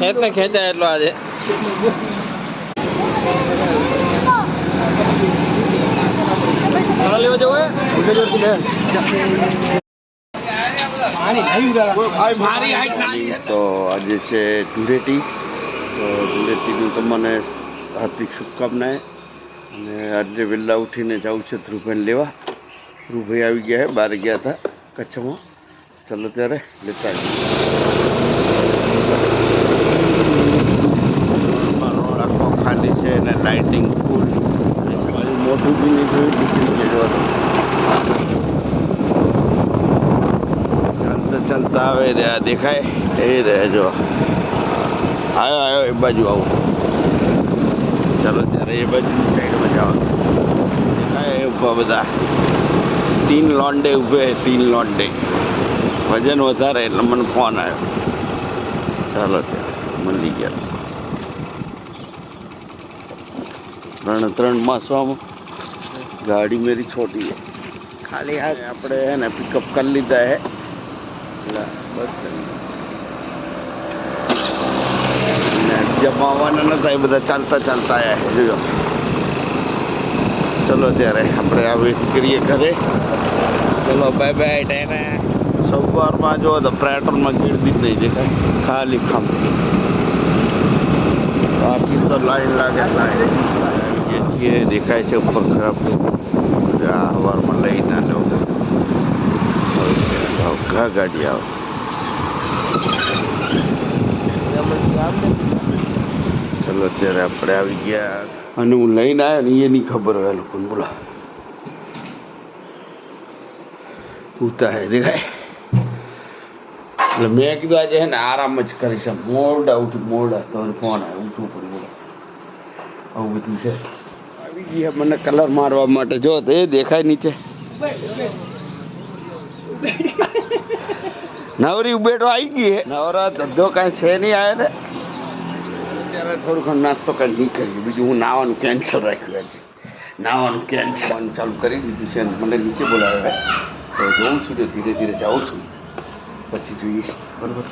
ખેંચને ખેંચાય એટલો આજે લેવા જવું તો આજે છે ધૂળેટી તો ધૂળેટીનું તમને હાર્દિક શુભકામનાએ અને આજે વહેલા ઉઠીને જવું છે ધ્રુવભાઈને લેવા ધ્રુવભાઈ આવી ગયા છે બહાર ગયા હતા કચ્છમાં ચાલો ત્યારે લેતા રોડ આખો ખાલી છે અને લાઇટિંગ ફૂલ મોટું બી નહીં જોયું નીકળી ગયેલું ચાલતા ચાલતા આવે રહ્યા દેખાય એ રહે જો આવ્યો એ બાજુ આવું ચાલો ત્યારે એ બાજુની સાઈડમાં જવાનું દેખાય એ ઉભા બધા 3 લોન્ડે ઉભે 3 લોન્ડે વજન વધારે એટલે મને ફોન આવ્યો ચાલો ત્યારે મળી ગયા ત્રણ માસમાં ગાડી મેરી છોટી है ખાલી આપણે હે ને પિકઅપ કરી લીધા હે બસ બીજા આવવાના નતા એ બધા ચાલતા ચાલતા આવ્યા છે જોજો ચલો ત્યારે આપણે આ વેટ કરીએ ઘરે ચલો બાય બાય ટાઈમે સવારમાં જો તો પેટ્રોલમાં ગીરદી જ નહીં દેખાય ખાલી ખમ બાકી તો લાઈન લાગે લાઈન છીએ દેખાય છે ઉપર ખરાબ આ હવારમાં લઈને ઘા ગાડી આવે ચલો અત્યારે આપણે આવી ગયા અને હું લઈને આવ્યો ને એની ખબર હોય લોકોને બોલા પૂતા હે દેખાય એટલે મેં કીધું આજે હે ને આરામ જ કરીશ મોડા ઉઠી મોડા તો ફોન આવે ઉઠવું પડ્યું બોલો આવું બધું છે આવી ગયા મને કલર મારવા માટે જો તો એ દેખાય નીચે નવરી ઉબેટો આવી ગઈ હે નવરા ધંધો કાંઈ છે નહીં આવે ને અત્યારે થોડું ઘણું નાસ્તો કરી નીકળ્યું બીજું હું નાવાનું કેન્સલ રાખ્યું છે નાવાનું કેન્સલ ચાલુ કરી દીધું છે મને નીચે બોલાવે તો જોઉં છું તો ધીરે ધીરે જાઉં છું પછી જોઈએ બરાબર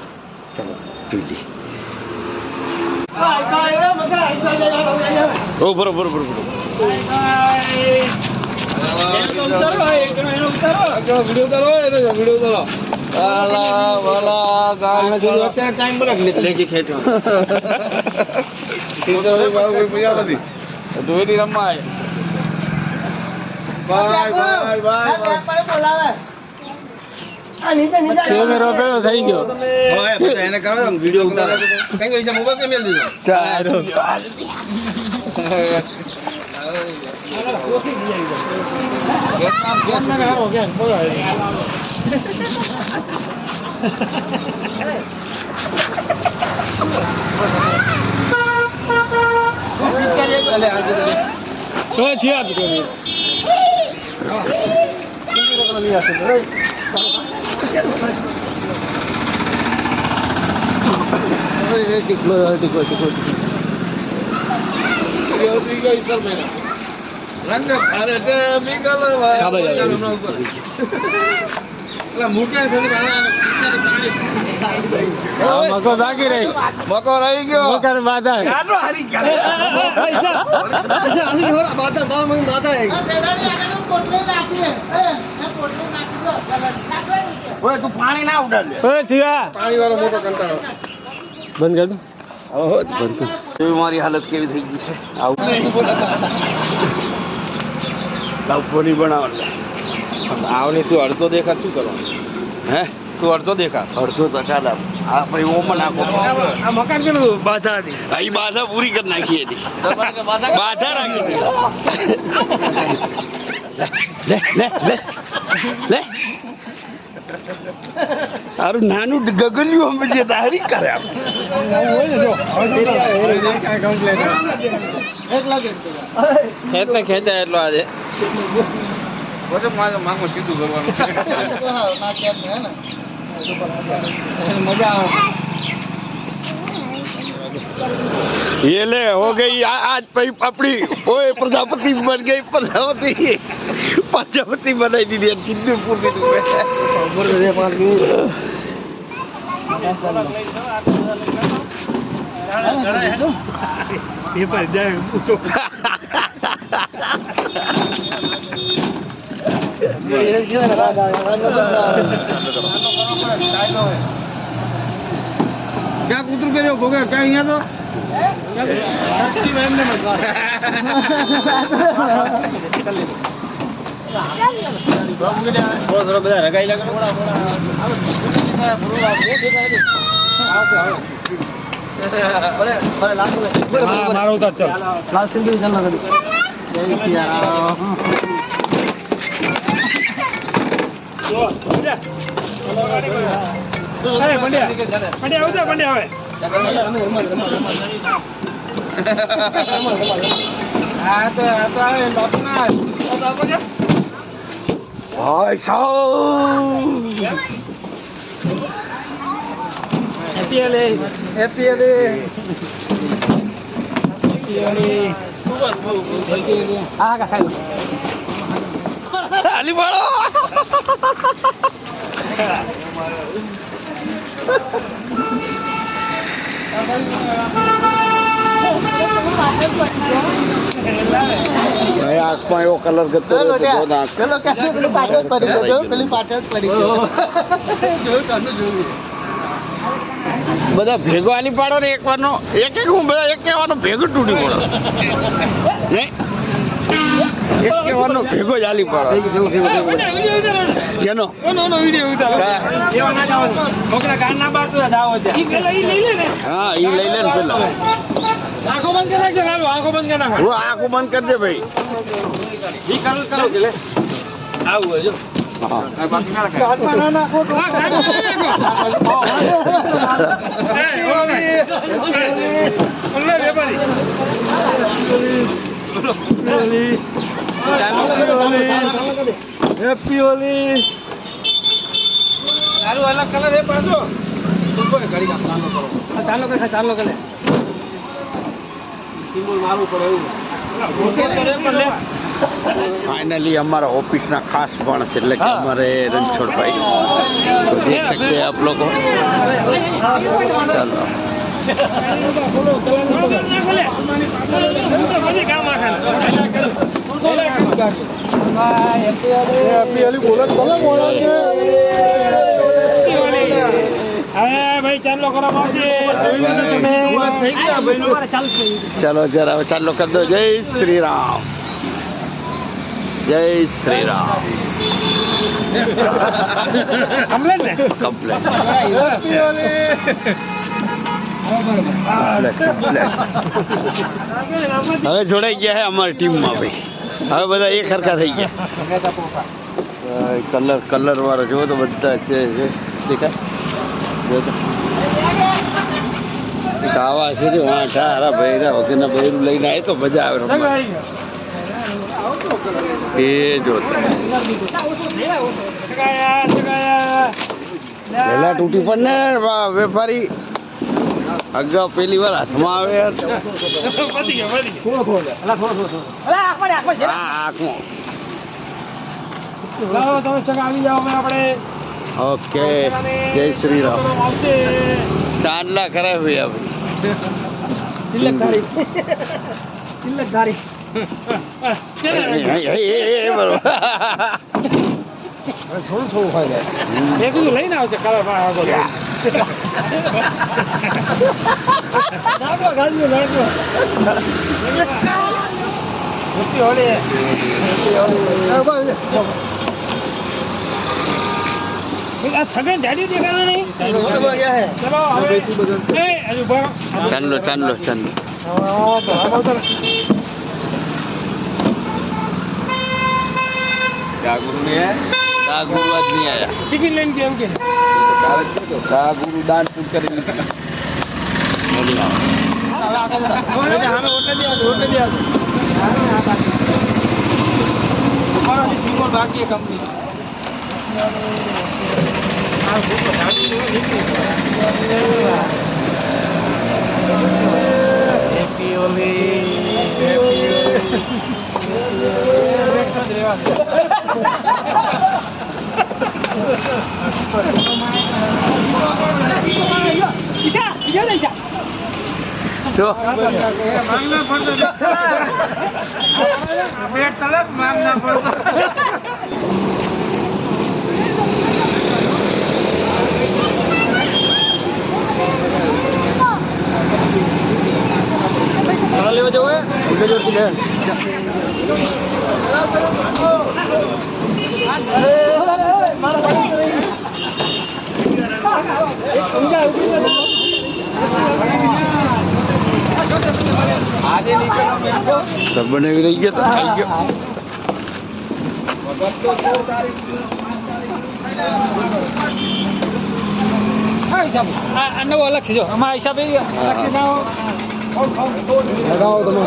ચાલો જોઈ લઈએ ઓ બરોબર બરોબર રમાય કેમેરો પેલો થઈ ગયો એને કરો વિડીયો ઉતારો કઈ પૈસા મોબાઈલ કે મેલ દીધો ચાલો મકો બાકી રહી મકો રહી ગયો મકર બાધા તું પાણી ના ઉડાડ પાણી વાળો મોટો કંટાળો બંધ કર દો બંધ કર મારી હાલત કેવી થઈ ગઈ છે આવું નહીં બનાવવાનું આવની તું અડધો દેખા શું કરવાનું હે તું અડધો દેખા અડધો તો ચાલ આ ભાઈ ઓમાં નાખો આ મકાન કેવું બાધા હતી આ બાધા પૂરી કરી નાખી હતી બાધા રાખી લે લે લે લે તારું નાનું ગગલિયું અમે જે તારી કરે ખેંચને ખેંચાય એટલો આજે માંગો સીધું કરવાનું મજા ये ले हो गई आज अपनी ओए प्रजापति बन गई प्रजापति बनाई दी सिद्धूपुर की तुम्हें પેપર જાય ક્યાં કૂતરું કર્યો ભોગે ક્યાં અહીંયા તો બધા રગાઈ મારો ઉતાર ચાલ લાલ સિંધુ ચાલ ના કરી જય સિયારામ આલી પાડો આંખમાં એવો કલર ગતો બધા ભેગો આલી પાડો ને એક વાર એક હું બધા એક કહેવાનો ભેગો તૂટી પડો નહીં એક કહેવાનો ભેગો જ આલી પાડો કેનો હા ઈ લઈ લે ને પેલા આંખો બંધ કરી નાખજો આંખો બંધ કરી નાખો આંખો બંધ કરજે ભાઈ આવું હોય જો હેપી હોલી ચાલુ અલગ કલર હે પાછો ગાડી કામ ચાલો કરે ચાલો કરે સિમ્બોલ મારવું પડે એવું फाइनली हमारा ऑफिस ना खास माणस એટલે કે हमारे रणछोड़ભાઈ तो देख सकते हैं आप लोगों चलो હેપી હોલી બોલો બોલો બોલો ભાઈ ચાલો કરો चलो जरा चालो कर दो जय श्री राम जय श्री राम કમ્પ્લેટ ને કમ્પ્લેટ હેપી હોલી હવે જોડાઈ ગયા હે અમારી ટીમમાં ભાઈ હવે બધા એક સરખા થઈ ગયા કલર કલર વાળો જો તો બધા છે દેખાય જો તો આવા છે જો હા ઠારા ભૈરા વગરના ભૈરું લઈને આવે તો મજા આવે એ જો પહેલા તૂટી પણ ને વેપારી અગાઉ પેલી વાર હાથમાં આવે યાર ઓકે જય શ્રી રામ ચાંદલા કરે ભાઈ તિલકધારી બરોબર થોડું થોડું હોય ભેગું લઈને આવશે કલર નાખો ગાજુ નાખો હેપી હોલી આ છગન જાડી દેખાડો નહીં ચલો હવે એ હજુ બરો ચાંદલો ચાંદલો ચાંદલો જાગુરુ ને દાગુરુ આજ નહીં આયા ટિફિન લઈને કેમ કે દાગુરુ દાન પૂર કરી લીધી બાકી કંપની હેપી જો માંગના પડતો પેટ તલક માંગના પડતો લેવા જવું હે જોરથી લે આજે નીકળો બનાવી રહી ગયો તો થઈ ગયો નવો અલગ છે જો અમારા હિસાબે અલગ છે લગાવો તમે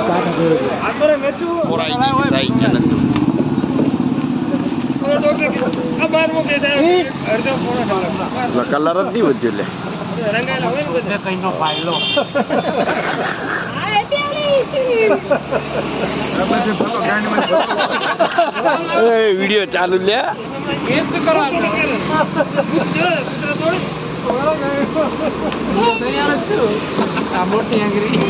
કલર જ નહીં વધ્યો લે વિડીયો ચાલુ લે મોટી આંગળી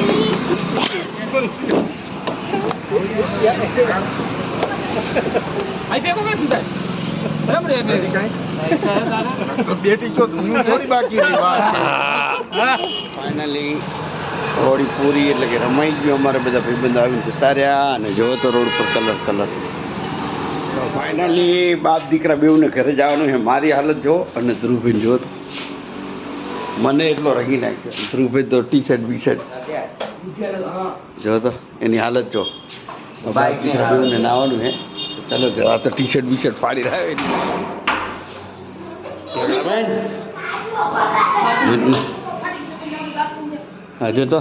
આઈ પેકો કે તું બરાબર બેટી તો થોડી બાકી રહી વાત ફાઇનલી હોળી પૂરી એટલે કે રમાઈ ગયું અમારે બધા ભાઈબંધો આવીને જતા રહ્યા અને જોવો તો રોડ પર કલર ફાઇનલી બાપ દીકરા બેઉને ઘરે જવાનું છે મારી હાલત જો અને ધ્રુવભાઈ જો મને એટલો રગી નાખ્યો ધ્રુવભાઈ તો ટી શર્ટ બી શર્ટ જો તો એની હાલત જો બાપ દીકરા બેઉને નાવાનું છે ચાલો આ તો ટી શર્ટ બી શર્ટ ફાડી રહ્યો હા જો તો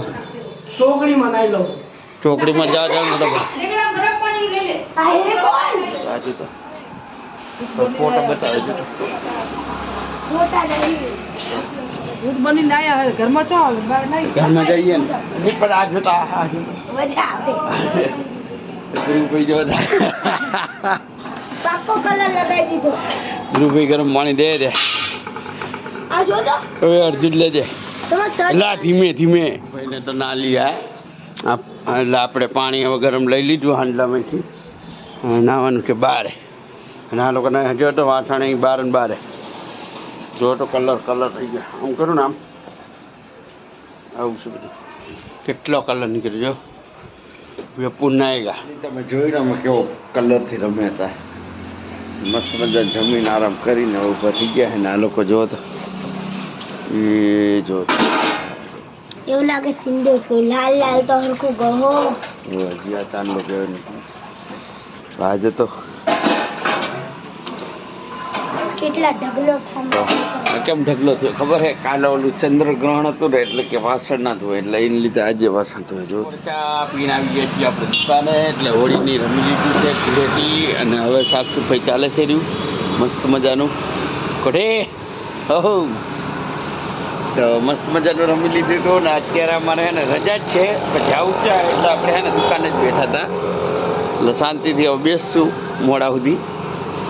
ચોકડીમાં જા મોટા રાજુ તો ફોટો બતાવે છે ઘરમાં જઈએ ને પણ આ જોતા ધ્રુવભાઈ જો ધ્રુવભાઈ ગરમ પાણી દે દે હવે અર્જુન લેજે લા ધીમે ભાઈને તો ના લીયા એટલે આપણે પાણી હવે ગરમ લઈ લીધું હાંડલામાંથી નાવાનું કે બારે અને આ લોકોને જો તો વાસણ અહીં બાર ને બારે જો તો કલર થઈ ગયા આમ કરું ને આમ આવું છે બધું કેટલો કલર નીકળ્યો જો પૂર્ણ આવ્યા તમે જોઈ ને અમે કેવો કલરથી રમ્યા હતા મસ્ત બધા જમીન આરામ કરીને ઉભા થઈ ગયા છે ને આ લોકો જો તો એ જો એવું લાગે સિંદૂર લાલ લાલ તો હરખું ગહો હજી આ ચાંદલો ગયો નથી આજે તો કેટલા ઢગલો થાય કેમ ઢગલો થયો ખબર હે કાલે ઓલું ચંદ્રગ્રહણ હતું ને એટલે કે વાસણ ના ધોય એટલે એને લીધે આજે વાસણ ધોય જો ચા પીને આવી ગયા છીએ આપણે દુકાને એટલે હોળીની રમી લીધું છે ઘરેથી અને હવે સાફ સફાઈ ચાલે છે રહ્યું મસ્ત મજાનું કોઠે હો તો મસ્ત મજાનું રમી લીધું હતું ને અત્યારે અમારે હે ને રજા જ છે પછી આવું ત્યાં એટલે આપણે હે ને દુકાને જ બેઠા હતા એટલે શાંતિથી હવે બેસશું મોડા સુધી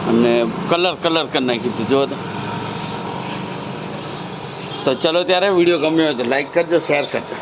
અને કલર કરી નાખી દીધું જો તો ચલો ત્યારે વિડીયો ગમ્યો હોય તો લાઈક કરજો શેર કરજો